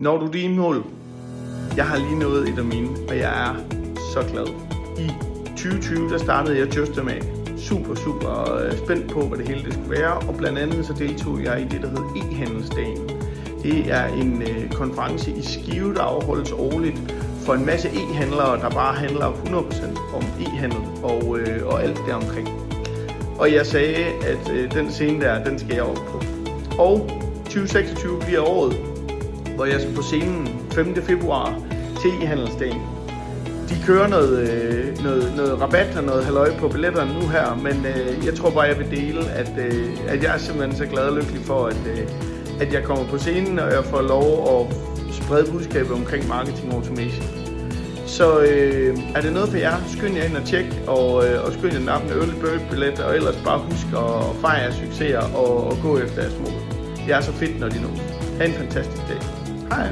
Når du er i mål. Jeg har lige nået et af mine, og jeg er så glad. I 2020 der startede jeg Just med super spændt på, hvad det hele det skulle være, og blandt andet så deltog jeg i det, der hedder e-handelsdagen. Det er en konference i Skive, der afholdes årligt for en masse e-handlere, der bare handler 100% om e-handel og alt der omkring. Og jeg sagde, at den scene der, den skal jeg op på. Og 2026 bliver året, hvor jeg skal på scenen 5. februar til e-handelsdagen. De kører noget rabat og noget halløj på billetterne nu her, men jeg tror bare, jeg vil dele, at jeg er simpelthen så glad og lykkelig for, at jeg kommer på scenen, og jeg får lov at sprede budskabet omkring marketing automation. Så er det noget for jer, skynd jer ind og tjek, og skynd jer nappe en early bird billet, og ellers bare husk at fejre jeres succeser og gå efter jeres mål. Det er så fedt, når de når. Ha' en fantastisk dag. Hej.